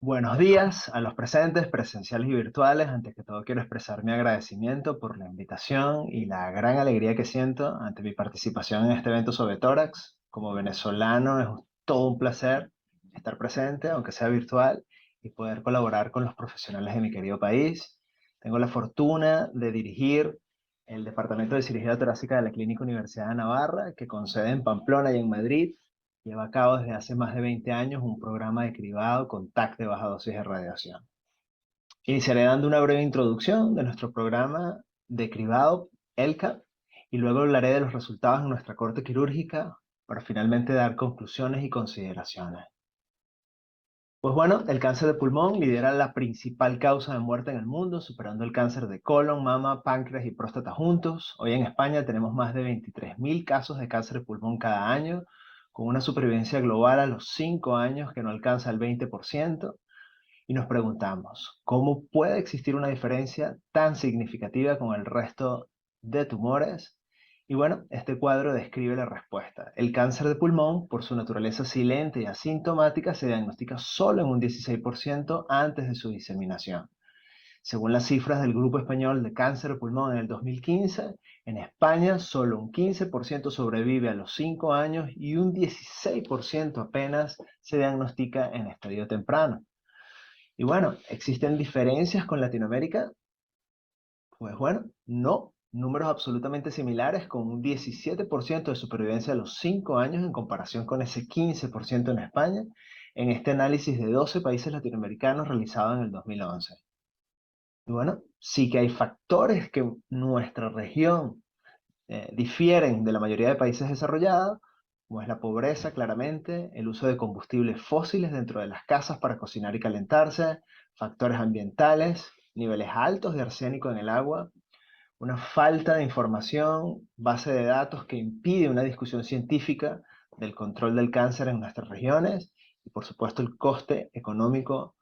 Buenos días a los presentes, presenciales y virtuales. Antes que todo quiero expresar mi agradecimiento por la invitación y la gran alegría que siento ante mi participación en este evento sobre tórax. Como venezolano es todo un placer estar presente, aunque sea virtual, y poder colaborar con los profesionales de mi querido país. Tengo la fortuna de dirigir el Departamento de Cirugía Torácica de la Clínica Universidad de Navarra, que con sede en Pamplona y en Madrid lleva a cabo desde hace más de 20 años un programa de cribado con TAC de baja dosis de radiación. Iniciaré dando una breve introducción de nuestro programa de cribado, ELCA, y luego hablaré de los resultados en nuestra corte quirúrgica para finalmente dar conclusiones y consideraciones. Pues bueno, el cáncer de pulmón lidera la principal causa de muerte en el mundo, superando el cáncer de colon, mama, páncreas y próstata juntos. Hoy en España tenemos más de 23.000 casos de cáncer de pulmón cada año, con una supervivencia global a los 5 años que no alcanza el 20%. Y nos preguntamos, ¿cómo puede existir una diferencia tan significativa con el resto de tumores? Y bueno, este cuadro describe la respuesta. El cáncer de pulmón, por su naturaleza silente y asintomática, se diagnostica solo en un 16% antes de su diseminación. Según las cifras del Grupo Español de Cáncer de Pulmón en el 2015, en España solo un 15% sobrevive a los 5 años y un 16% apenas se diagnostica en estadio temprano. Y bueno, ¿existen diferencias con Latinoamérica? Pues bueno, no. Números absolutamente similares con un 17% de supervivencia a los 5 años en comparación con ese 15% en España, en este análisis de 12 países latinoamericanos realizado en el 2011. Y bueno, sí que hay factores que nuestra región difieren de la mayoría de países desarrollados, como es la pobreza, claramente, el uso de combustibles fósiles dentro de las casas para cocinar y calentarse, factores ambientales, niveles altos de arsénico en el agua, una falta de información, base de datos que impide una discusión científica del control del cáncer en nuestras regiones y por supuesto el coste económico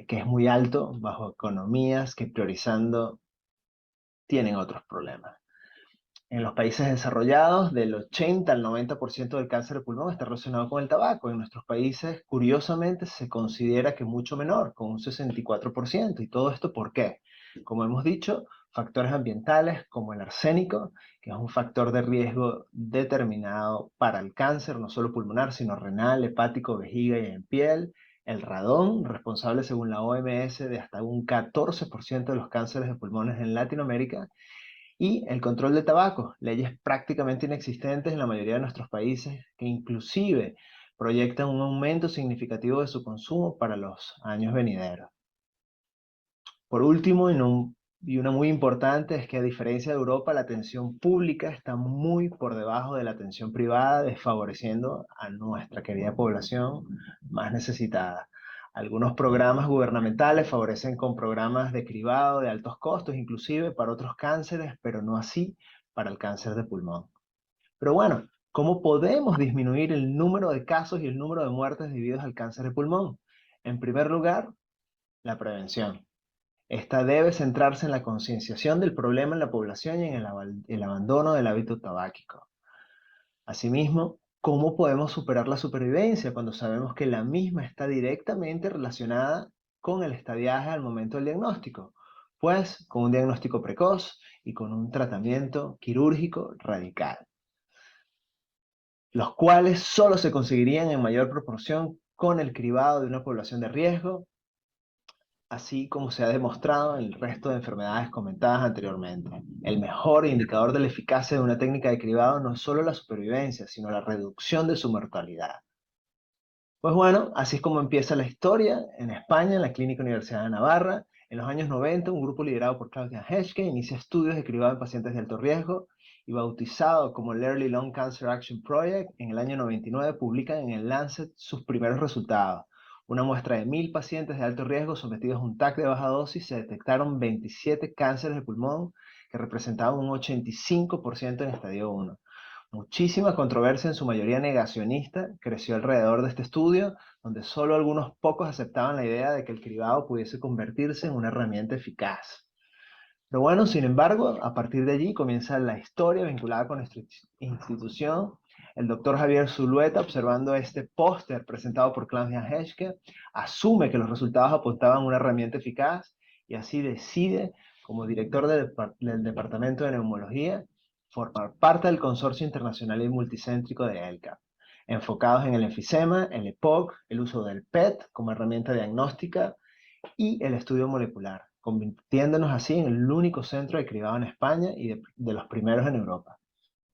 que es muy alto bajo economías que priorizando tienen otros problemas. En los países desarrollados, del 80 al 90% del cáncer de pulmón está relacionado con el tabaco. En nuestros países, curiosamente, se considera que mucho menor, con un 64%. ¿Y todo esto por qué? Como hemos dicho, factores ambientales como el arsénico, que es un factor de riesgo determinado para el cáncer, no solo pulmonar, sino renal, hepático, vejiga y en piel. El radón, responsable según la OMS de hasta un 14% de los cánceres de pulmones en Latinoamérica, y el control de tabaco, leyes prácticamente inexistentes en la mayoría de nuestros países, que inclusive proyectan un aumento significativo de su consumo para los años venideros. Por último, y una muy importante, es que a diferencia de Europa, la atención pública está muy por debajo de la atención privada, desfavoreciendo a nuestra querida población más necesitada. Algunos programas gubernamentales favorecen con programas de cribado de altos costos, inclusive para otros cánceres, pero no así para el cáncer de pulmón. Pero bueno, ¿cómo podemos disminuir el número de casos y el número de muertes debidos al cáncer de pulmón? En primer lugar, la prevención. Esta debe centrarse en la concienciación del problema en la población y en el abandono del hábito tabáquico. Asimismo, ¿cómo podemos superar la supervivencia cuando sabemos que la misma está directamente relacionada con el estadiaje al momento del diagnóstico? Pues con un diagnóstico precoz y con un tratamiento quirúrgico radical, los cuales solo se conseguirían en mayor proporción con el cribado de una población de riesgo, así como se ha demostrado en el resto de enfermedades comentadas anteriormente. El mejor indicador de la eficacia de una técnica de cribado no es solo la supervivencia, sino la reducción de su mortalidad. Pues bueno, así es como empieza la historia en España, en la Clínica Universidad de Navarra. En los años 90, un grupo liderado por Claudia Heschke inicia estudios de cribado en pacientes de alto riesgo y bautizado como el Early Lung Cancer Action Project, en el año 99 publican en el Lancet sus primeros resultados. Una muestra de 1.000 pacientes de alto riesgo sometidos a un TAC de baja dosis, se detectaron 27 cánceres de pulmón que representaban un 85% en estadio 1. Muchísima controversia, en su mayoría negacionista, creció alrededor de este estudio, donde solo algunos pocos aceptaban la idea de que el cribado pudiese convertirse en una herramienta eficaz. Pero bueno, sin embargo, a partir de allí comienza la historia vinculada con nuestra institución, El doctor Javier Zulueta, observando este póster presentado por Claudia Heschke, asume que los resultados apuntaban a una herramienta eficaz y así decide, como director del Departamento de Neumología, formar parte del Consorcio Internacional y Multicéntrico de ELCAP, enfocados en el enfisema, el EPOC, el uso del PET como herramienta diagnóstica y el estudio molecular, convirtiéndonos así en el único centro de cribado en España y de los primeros en Europa.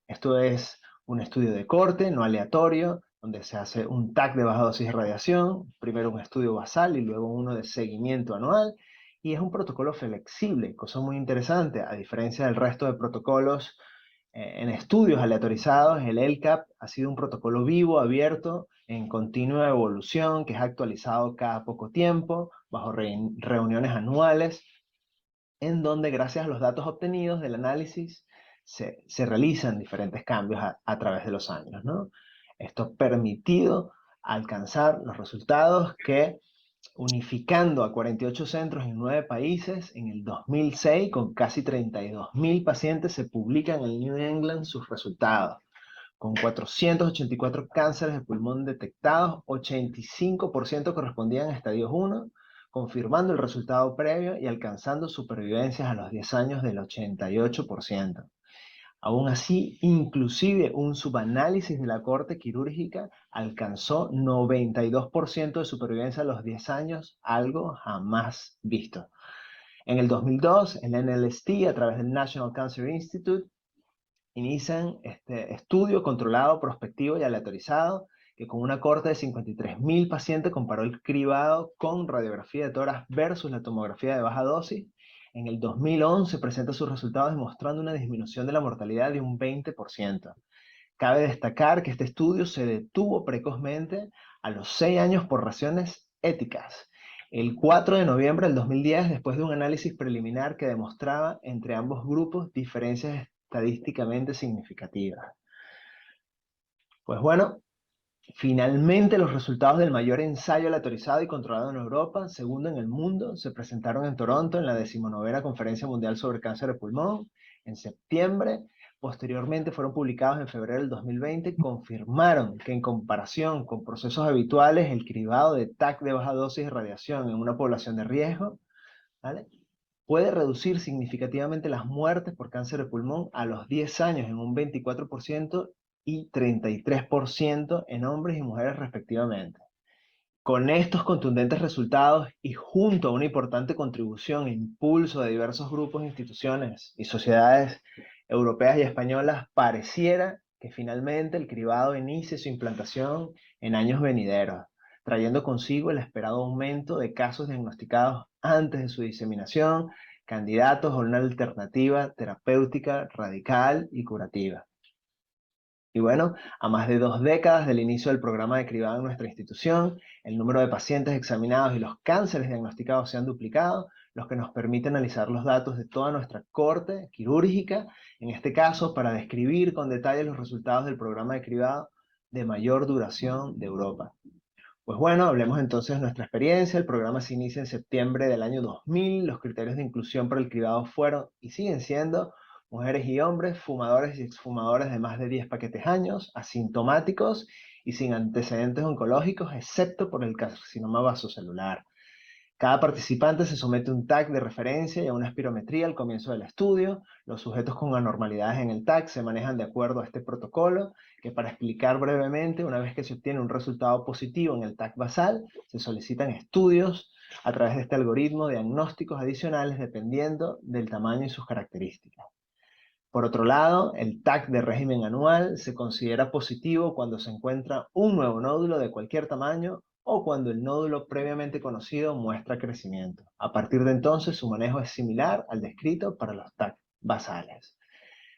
Esto es un estudio de corte, no aleatorio, donde se hace un TAC de baja dosis de radiación, primero un estudio basal y luego uno de seguimiento anual, y es un protocolo flexible, cosa muy interesante, a diferencia del resto de protocolos en estudios aleatorizados, el LCAP ha sido un protocolo vivo, abierto, en continua evolución, que es actualizado cada poco tiempo, bajo reuniones anuales, en donde gracias a los datos obtenidos del análisis se realizan diferentes cambios a través de los años, ¿no? Esto ha permitido alcanzar los resultados que, unificando a 48 centros en 9 países, en el 2006, con casi 32.000 pacientes, se publican en el New England sus resultados. Con 484 cánceres de pulmón detectados, 85% correspondían a estadios 1, confirmando el resultado previo y alcanzando supervivencias a los 10 años del 88%. Aún así, inclusive un subanálisis de la corte quirúrgica alcanzó 92% de supervivencia a los 10 años, algo jamás visto. En el 2002, el NLST, a través del National Cancer Institute, inician este estudio controlado, prospectivo y aleatorizado, que con una corte de 53.000 pacientes comparó el cribado con radiografía de tórax versus la tomografía de baja dosis. En el 2011 presenta sus resultados demostrando una disminución de la mortalidad de un 20%. Cabe destacar que este estudio se detuvo precozmente a los 6 años por razones éticas. El 4 de noviembre del 2010, después de un análisis preliminar que demostraba entre ambos grupos diferencias estadísticamente significativas. Pues bueno, finalmente los resultados del mayor ensayo aleatorizado y controlado en Europa, segundo en el mundo, se presentaron en Toronto en la 19ª Conferencia Mundial sobre Cáncer de Pulmón en septiembre. Posteriormente fueron publicados en febrero del 2020 y confirmaron que en comparación con procesos habituales, el cribado de TAC de baja dosis de radiación en una población de riesgo, ¿vale?, puede reducir significativamente las muertes por cáncer de pulmón a los 10 años en un 24% y 33% en hombres y mujeres respectivamente. Con estos contundentes resultados y junto a una importante contribución e impulso de diversos grupos, instituciones y sociedades europeas y españolas, pareciera que finalmente el cribado inicie su implantación en años venideros, trayendo consigo el esperado aumento de casos diagnosticados antes de su diseminación, candidatos a una alternativa terapéutica radical y curativa. Y bueno, a más de 2 décadas del inicio del programa de cribado en nuestra institución, el número de pacientes examinados y los cánceres diagnosticados se han duplicado, lo que nos permite analizar los datos de toda nuestra corte quirúrgica, en este caso para describir con detalle los resultados del programa de cribado de mayor duración de Europa. Pues bueno, hablemos entonces de nuestra experiencia. El programa se inicia en septiembre del año 2000. Los criterios de inclusión para el cribado fueron y siguen siendo mujeres y hombres, fumadores y exfumadores de más de 10 paquetes años, asintomáticos y sin antecedentes oncológicos, excepto por el carcinoma vasocelular. Cada participante se somete a un TAC de referencia y a una espirometría al comienzo del estudio. Los sujetos con anormalidades en el TAC se manejan de acuerdo a este protocolo, que para explicar brevemente, una vez que se obtiene un resultado positivo en el TAC basal, se solicitan estudios a través de este algoritmo de diagnósticos adicionales dependiendo del tamaño y sus características. Por otro lado, el TAC de régimen anual se considera positivo cuando se encuentra un nuevo nódulo de cualquier tamaño o cuando el nódulo previamente conocido muestra crecimiento. A partir de entonces, su manejo es similar al descrito para los TAC basales.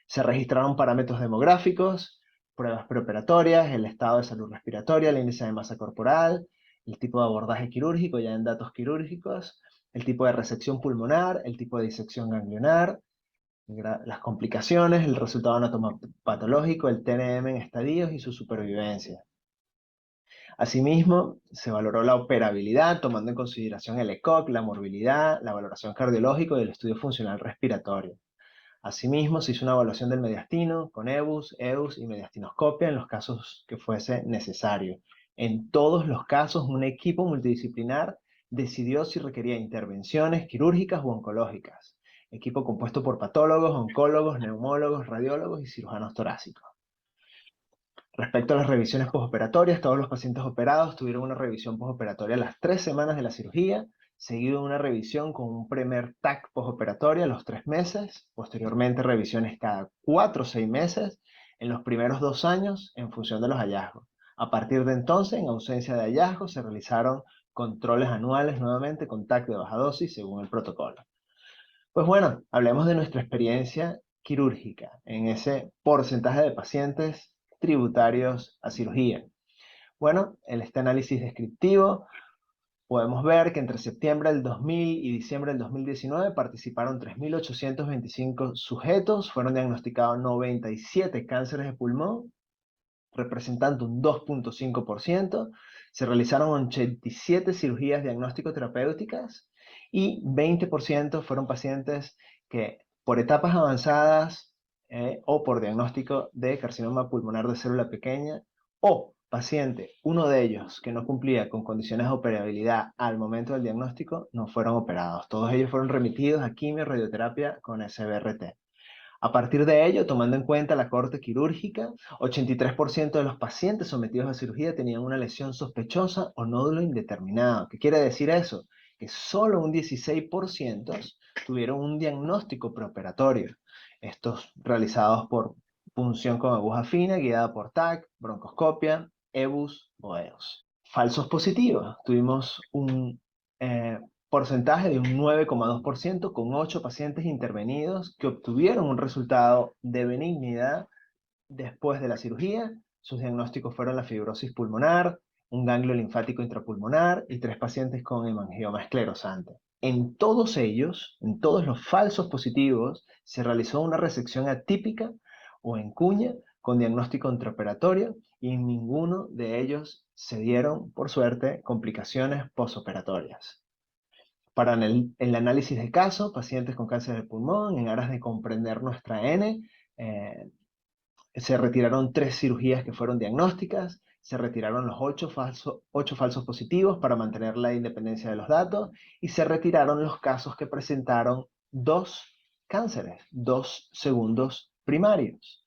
Se registraron parámetros demográficos, pruebas preoperatorias, el estado de salud respiratoria, el índice de masa corporal, el tipo de abordaje quirúrgico ya en datos quirúrgicos, el tipo de resección pulmonar, el tipo de disección ganglionar, las complicaciones, el resultado anatomopatológico, el TNM en estadios y su supervivencia. Asimismo, se valoró la operabilidad, tomando en consideración el ECOG, la morbilidad, la valoración cardiológica y el estudio funcional respiratorio. Asimismo, se hizo una evaluación del mediastino con EBUS, EUS y mediastinoscopia en los casos que fuese necesario. En todos los casos, un equipo multidisciplinar decidió si requería intervenciones quirúrgicas o oncológicas. Equipo compuesto por patólogos, oncólogos, neumólogos, radiólogos y cirujanos torácicos. Respecto a las revisiones posoperatorias, todos los pacientes operados tuvieron una revisión posoperatoria a las 3 semanas de la cirugía, seguido de una revisión con un primer TAC posoperatorio a los 3 meses, posteriormente revisiones cada 4 o 6 meses en los primeros 2 años en función de los hallazgos. A partir de entonces, en ausencia de hallazgos, se realizaron controles anuales nuevamente con TAC de baja dosis según el protocolo. Pues bueno, hablemos de nuestra experiencia quirúrgica en ese porcentaje de pacientes tributarios a cirugía. Bueno, en este análisis descriptivo podemos ver que entre septiembre del 2000 y diciembre del 2019 participaron 3.825 sujetos, fueron diagnosticados 97 cánceres de pulmón, representando un 2.5%, se realizaron 87 cirugías diagnóstico-terapéuticas y 20% fueron pacientes que por etapas avanzadas o por diagnóstico de carcinoma pulmonar de célula pequeña o paciente, uno de ellos que no cumplía con condiciones de operabilidad al momento del diagnóstico, no fueron operados. Todos ellos fueron remitidos a quimio radioterapia con SBRT. A partir de ello, tomando en cuenta la cohorte quirúrgica, 83% de los pacientes sometidos a cirugía tenían una lesión sospechosa o nódulo indeterminado. ¿Qué quiere decir eso? Que solo un 16% tuvieron un diagnóstico preoperatorio. Estos realizados por punción con aguja fina, guiada por TAC, broncoscopia, EBUS o EOS. Falsos positivos. Tuvimos un porcentaje de un 9,2% con 8 pacientes intervenidos que obtuvieron un resultado de benignidad después de la cirugía. Sus diagnósticos fueron la fibrosis pulmonar, un ganglio linfático intrapulmonar y 3 pacientes con hemangioma esclerosante. En todos ellos, en todos los falsos positivos, se realizó una resección atípica o en cuña con diagnóstico intraoperatorio y en ninguno de ellos se dieron, por suerte, complicaciones posoperatorias. Para el análisis de caso, pacientes con cáncer de pulmón, en aras de comprender nuestra N, se retiraron 3 cirugías que fueron diagnósticas, se retiraron los 8 falsos positivos para mantener la independencia de los datos y se retiraron los casos que presentaron 2 cánceres, 2 segundos primarios,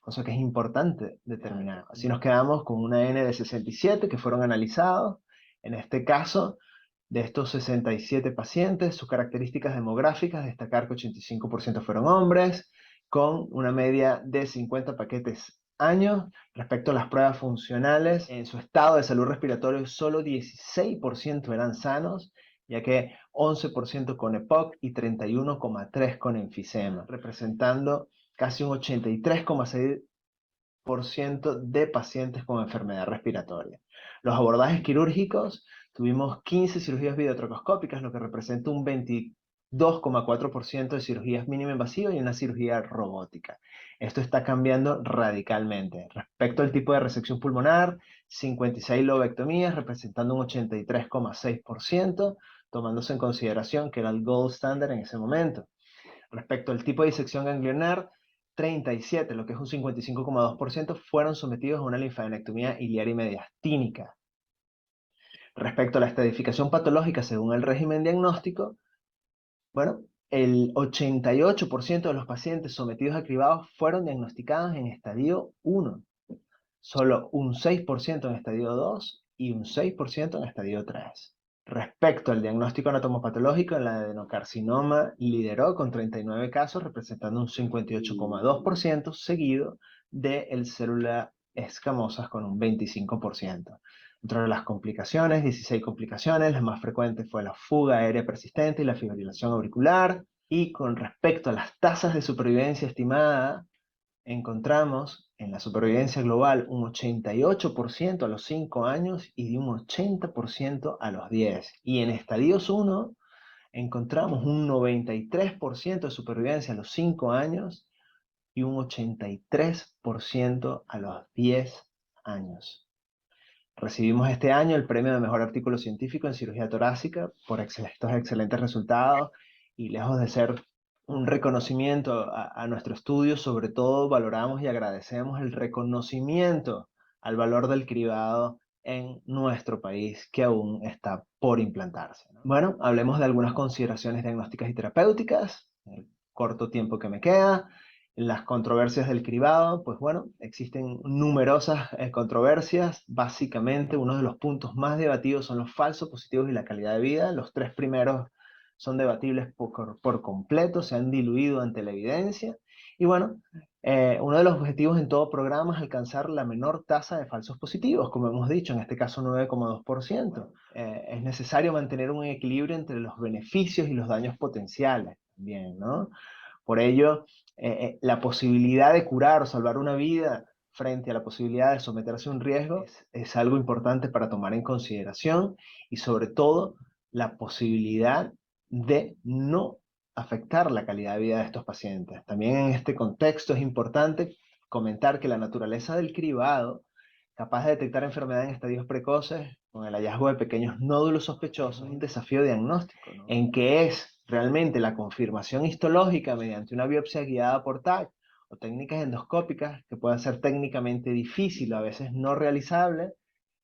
cosa que es importante determinar. Así nos quedamos con una N de 67 que fueron analizados. En este caso, de estos 67 pacientes, sus características demográficas, destacar que 85% fueron hombres, con una media de 50 paquetes años. Respecto a las pruebas funcionales, en su estado de salud respiratorio, solo 16% eran sanos, ya que 11% con EPOC y 31,3% con enfisema, representando casi un 83,6% de pacientes con enfermedad respiratoria. Los abordajes quirúrgicos, tuvimos 15 cirugías videotrocoscópicas, lo que representa un 22,4% de cirugías mínimo invasivas y una cirugía robótica. Esto está cambiando radicalmente. Respecto al tipo de resección pulmonar, 56 lobectomías, representando un 83,6%, tomándose en consideración que era el gold standard en ese momento. Respecto al tipo de disección ganglionar, 37, lo que es un 55,2%, fueron sometidos a una linfadenectomía iliar y mediastínica. Respecto a la estratificación patológica según el régimen diagnóstico, bueno, el 88% de los pacientes sometidos a cribados fueron diagnosticados en estadio 1, solo un 6% en estadio 2 y un 6% en estadio 3. Respecto al diagnóstico anatomopatológico, el adenocarcinoma lideró con 39 casos, representando un 58,2%, seguido de células escamosas con un 25%. Dentro de las complicaciones, 16 complicaciones, las más frecuentes fue la fuga aérea persistente y la fibrilación auricular. Y con respecto a las tasas de supervivencia estimada, encontramos en la supervivencia global un 88% a los 5 años y de un 80% a los 10. Y en estadios 1 encontramos un 93% de supervivencia a los 5 años y un 83% a los 10 años. Recibimos este año el premio de mejor artículo científico en cirugía torácica por estos excelentes resultados y lejos de ser un reconocimiento a nuestro estudio. Sobre todo valoramos y agradecemos el reconocimiento al valor del cribado en nuestro país, que aún está por implantarse, ¿no? Bueno, hablemos de algunas consideraciones diagnósticas y terapéuticas, en el corto tiempo que me queda. Las controversias del cribado, pues bueno, existen numerosas controversias. Básicamente, uno de los puntos más debatidos son los falsos positivos y la calidad de vida. Los tres primeros son debatibles por completo, se han diluido ante la evidencia. Y bueno, uno de los objetivos en todo programa es alcanzar la menor tasa de falsos positivos, como hemos dicho, en este caso 9,2%. Es necesario mantener un equilibrio entre los beneficios y los daños potenciales también, ¿no? Por ello, la posibilidad de curar o salvar una vida frente a la posibilidad de someterse a un riesgo es algo importante para tomar en consideración, y sobre todo la posibilidad de no afectar la calidad de vida de estos pacientes. También en este contexto es importante comentar que la naturaleza del cribado, capaz de detectar enfermedad en estadios precoces, con el hallazgo de pequeños nódulos sospechosos, es un desafío diagnóstico, ¿no? En que es realmente la confirmación histológica mediante una biopsia guiada por TAC o técnicas endoscópicas, que pueden ser técnicamente difícil, a veces no realizable,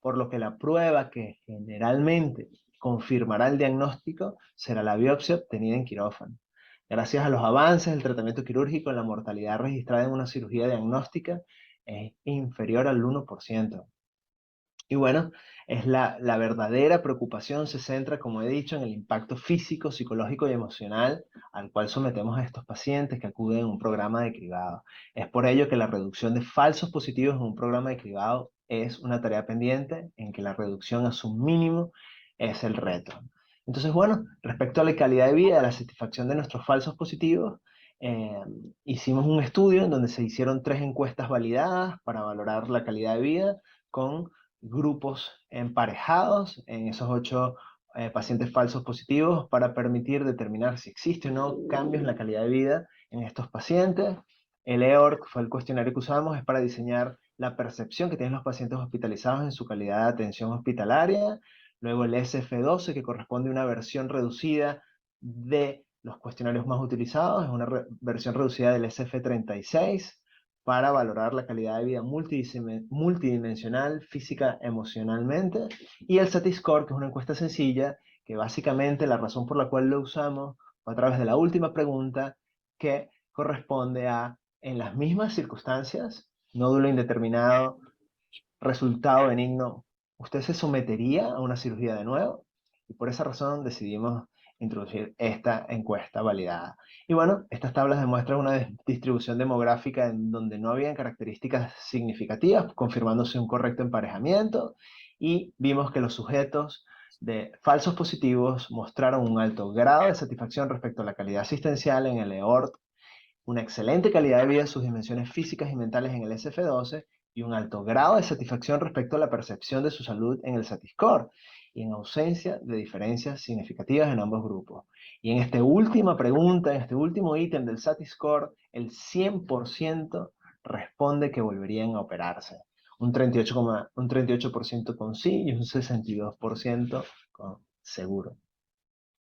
por lo que la prueba que generalmente confirmará el diagnóstico será la biopsia obtenida en quirófano. Gracias a los avances del tratamiento quirúrgico, la mortalidad registrada en una cirugía diagnóstica es inferior al 1%. Y bueno, la verdadera preocupación se centra, como he dicho, en el impacto físico, psicológico y emocional al cual sometemos a estos pacientes que acuden a un programa de cribado. Es por ello que la reducción de falsos positivos en un programa de cribado es una tarea pendiente, en que la reducción a su mínimo es el reto. Entonces, bueno, respecto a la calidad de vida, a la satisfacción de nuestros falsos positivos, eh, hicimos un estudio en donde se hicieron 3 encuestas validadas para valorar la calidad de vida con grupos emparejados en esos 8 pacientes falsos positivos, para permitir determinar si existe o no cambios en la calidad de vida en estos pacientes. El EORC fue el cuestionario que usamos, es para diseñar la percepción que tienen los pacientes hospitalizados en su calidad de atención hospitalaria. Luego el SF12, que corresponde a una versión reducida de los cuestionarios más utilizados, es una versión reducida del SF36, para valorar la calidad de vida multidimensional, física, emocionalmente. Y el Satiscore, que es una encuesta sencilla, que básicamente la razón por la cual lo usamos fue a través de la última pregunta, que corresponde a: en las mismas circunstancias, nódulo indeterminado, resultado benigno, ¿usted se sometería a una cirugía de nuevo? Y por esa razón decidimos introducir esta encuesta validada. Y bueno, estas tablas demuestran una distribución demográfica en donde no habían características significativas, confirmándose un correcto emparejamiento, y vimos que los sujetos de falsos positivos mostraron un alto grado de satisfacción respecto a la calidad asistencial en el EORT, una excelente calidad de vida en sus dimensiones físicas y mentales en el SF12, y un alto grado de satisfacción respecto a la percepción de su salud en el Satiscore, y en ausencia de diferencias significativas en ambos grupos. Y en esta última pregunta, en este último ítem del Satiscore, el 100% responde que volverían a operarse. Un 38% con sí y un 62% con seguro.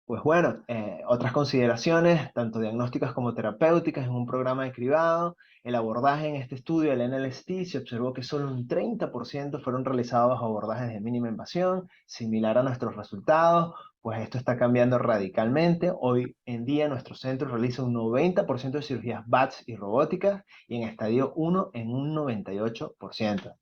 Pues bueno, otras consideraciones, tanto diagnósticas como terapéuticas, en un programa de cribado. El abordaje en este estudio del NLST se observó que solo un 30% fueron realizados bajo abordajes de mínima invasión, similar a nuestros resultados. Pues esto está cambiando radicalmente. Hoy en día nuestro centro realiza un 90% de cirugías BATS y robóticas, y en estadio 1 en un 98%.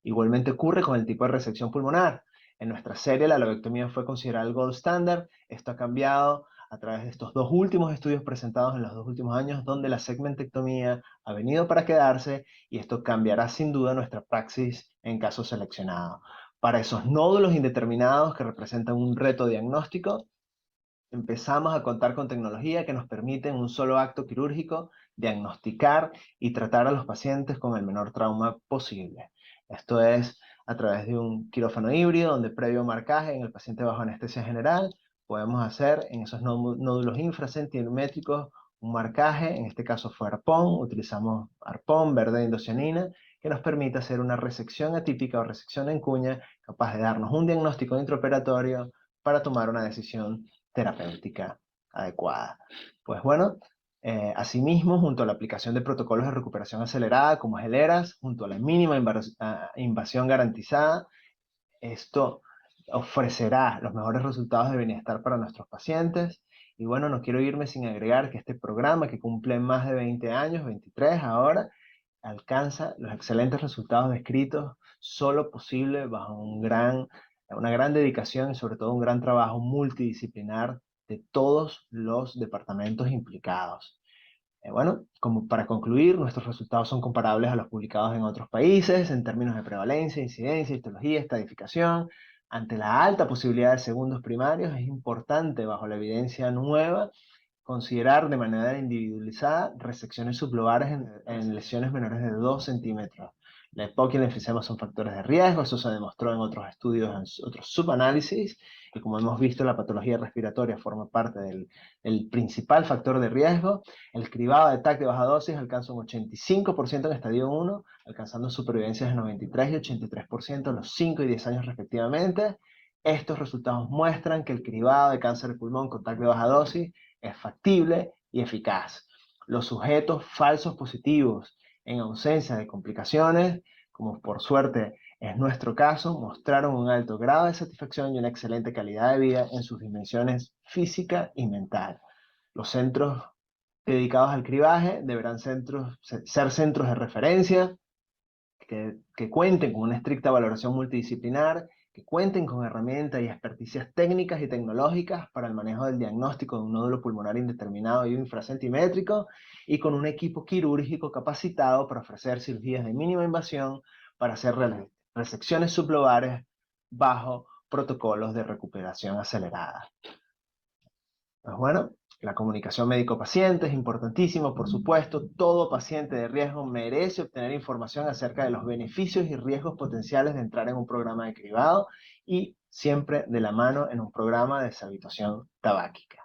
Igualmente ocurre con el tipo de resección pulmonar. En nuestra serie la lobectomía fue considerada el gold standard. Esto ha cambiado a través de estos 2 últimos estudios presentados en los 2 últimos años, donde la segmentectomía ha venido para quedarse, y esto cambiará sin duda nuestra praxis en casos seleccionados. Para esos nódulos indeterminados que representan un reto diagnóstico, empezamos a contar con tecnología que nos permite en un solo acto quirúrgico diagnosticar y tratar a los pacientes con el menor trauma posible. Esto es a través de un quirófano híbrido, donde previo marcaje en el paciente bajo anestesia general, podemos hacer en esos nódulos infracentimétricos un marcaje. En este caso fue arpón, utilizamos arpón verde de indocianina, que nos permite hacer una resección atípica o resección en cuña, capaz de darnos un diagnóstico intraoperatorio para tomar una decisión terapéutica adecuada. Pues bueno, Asimismo, junto a la aplicación de protocolos de recuperación acelerada como es el ERAS, junto a la mínima invasión garantizada, esto ofrecerá los mejores resultados de bienestar para nuestros pacientes. Y bueno, no quiero irme sin agregar que este programa, que cumple más de 20 años, 23 ahora, alcanza los excelentes resultados descritos solo posible bajo una gran dedicación y sobre todo un gran trabajo multidisciplinar de todos los departamentos implicados. Bueno, como para concluir, nuestros resultados son comparables a los publicados en otros países en términos de prevalencia, incidencia, histología, estadificación. Ante la alta posibilidad de segundos primarios, es importante, bajo la evidencia nueva, considerar de manera individualizada resecciones sublobares en lesiones menores de 2 centímetros. La EPOC y el enfisema son factores de riesgo, eso se demostró en otros estudios, en otros subanálisis, y como hemos visto, la patología respiratoria forma parte del principal factor de riesgo. El cribado de TAC de baja dosis alcanza un 85% en estadio 1, alcanzando supervivencias de 93 y 83% a los 5 y 10 años respectivamente. Estos resultados muestran que el cribado de cáncer de pulmón con TAC de baja dosis es factible y eficaz. Los sujetos falsos positivos en ausencia de complicaciones, como por suerte es nuestro caso, mostraron un alto grado de satisfacción y una excelente calidad de vida en sus dimensiones física y mental. Los centros dedicados al cribaje deberán ser centros de referencia que cuenten con una estricta valoración multidisciplinar, que cuenten con herramientas y experticias técnicas y tecnológicas para el manejo del diagnóstico de un nódulo pulmonar indeterminado y infracentimétrico, y con un equipo quirúrgico capacitado para ofrecer cirugías de mínima invasión para hacer resecciones sublobares bajo protocolos de recuperación acelerada. Pues bueno, la comunicación médico-paciente es importantísima, por supuesto. Todo paciente de riesgo merece obtener información acerca de los beneficios y riesgos potenciales de entrar en un programa de cribado y siempre de la mano en un programa de deshabituación tabáquica.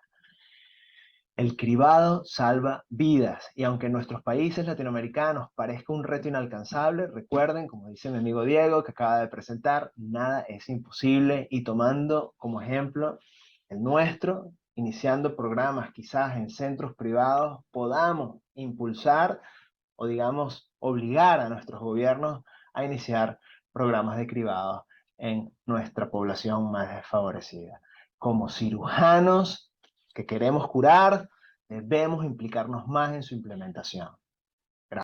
El cribado salva vidas y aunque en nuestros países latinoamericanos parezca un reto inalcanzable, recuerden, como dice mi amigo Diego que acaba de presentar, nada es imposible y tomando como ejemplo el nuestro, iniciando programas quizás en centros privados, podamos impulsar o digamos obligar a nuestros gobiernos a iniciar programas de cribado en nuestra población más desfavorecida. Como cirujanos que queremos curar, debemos implicarnos más en su implementación.